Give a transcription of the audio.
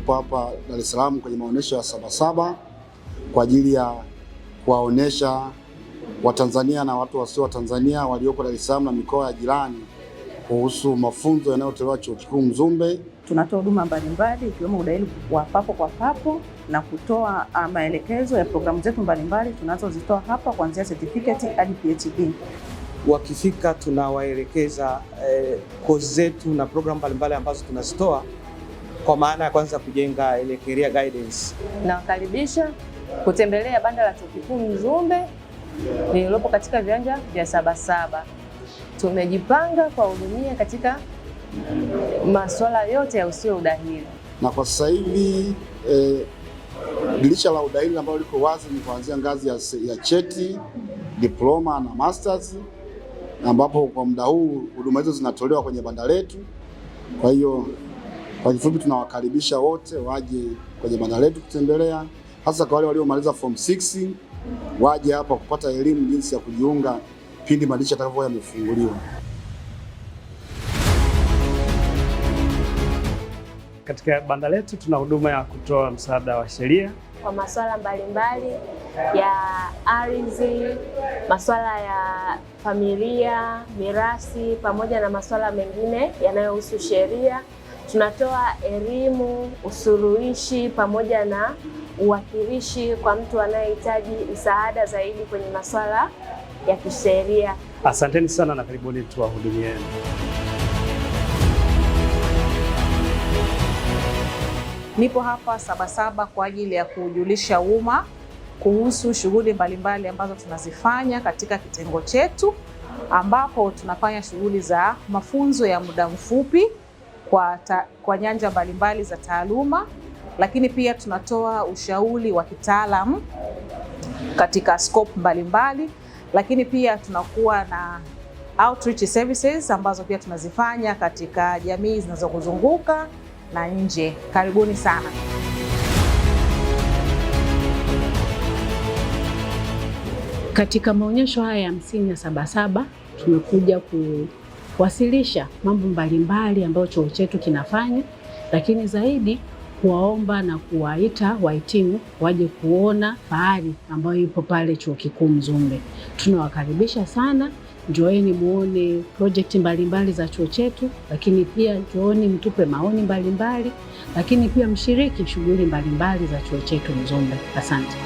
tupo hapa Dar es Salaam kwenye maonyesho ya Sabasaba kwa ajili ya kuwaonesha Watanzania na watu wasio wa Tanzania walioko Dar es Salaam na mikoa ya jirani kuhusu mafunzo yanayotolewa Chuo Kikuu Mzumbe. Tunatoa huduma mbalimbali ikiwemo udahili wa papo kwa papo na kutoa maelekezo ya programu zetu mbalimbali tunazozitoa hapa kuanzia certificate hadi PhD. Wakifika tunawaelekeza kozi zetu na programu mbalimbali ambazo tunazitoa kwa maana ya kwanza kujenga ile career guidance. Nawakaribisha kutembelea banda la Chuo Kikuu Mzumbe lililopo katika viwanja vya Sabasaba. Tumejipanga kuwahudumia katika masuala yote ya usio udahili. Na kwa sasa hivi dirisha la udahili ambalo liko wazi ni kuanzia ngazi ya cheti, diploma na masters, ambapo kwa muda huu huduma hizo zinatolewa kwenye banda letu. Kwa hiyo kwa kifupi tunawakaribisha wote waje kwenye banda letu kutembelea, hasa kwa wale waliomaliza form 6 waje hapa kupata elimu jinsi ya kujiunga pindi madirisha yatakapokuwa yamefunguliwa. Katika banda letu tuna huduma ya kutoa msaada wa sheria kwa masuala mbalimbali ya ardhi, masuala ya familia, mirathi pamoja na masuala mengine yanayohusu sheria. Tunatoa elimu, usuluhishi pamoja na uwakilishi kwa mtu anayehitaji msaada zaidi kwenye masuala ya kisheria. Asanteni sana na karibuni tuwahudumieni. Nipo hapa Sabasaba kwa ajili ya kujulisha umma kuhusu shughuli mbalimbali ambazo tunazifanya katika kitengo chetu, ambapo tunafanya shughuli za mafunzo ya muda mfupi kwa nyanja mbalimbali za taaluma, lakini pia tunatoa ushauri wa kitaalamu katika scope mbalimbali, lakini pia tunakuwa na outreach services ambazo pia tunazifanya katika jamii zinazokuzunguka na nje. Karibuni sana. Katika maonyesho haya ya 50 ya Sabasaba tumekuja kuwasilisha mambo mbalimbali ambayo chuo chetu kinafanya, lakini zaidi kuwaomba na kuwaita wahitimu waje kuona fahari ambayo ipo pale Chuo Kikuu Mzumbe. Tunawakaribisha sana, njoeni muone project mbalimbali za chuo chetu, lakini pia njooni mtupe maoni mbalimbali, lakini pia mshiriki shughuli mbalimbali za chuo chetu Mzumbe. Asante.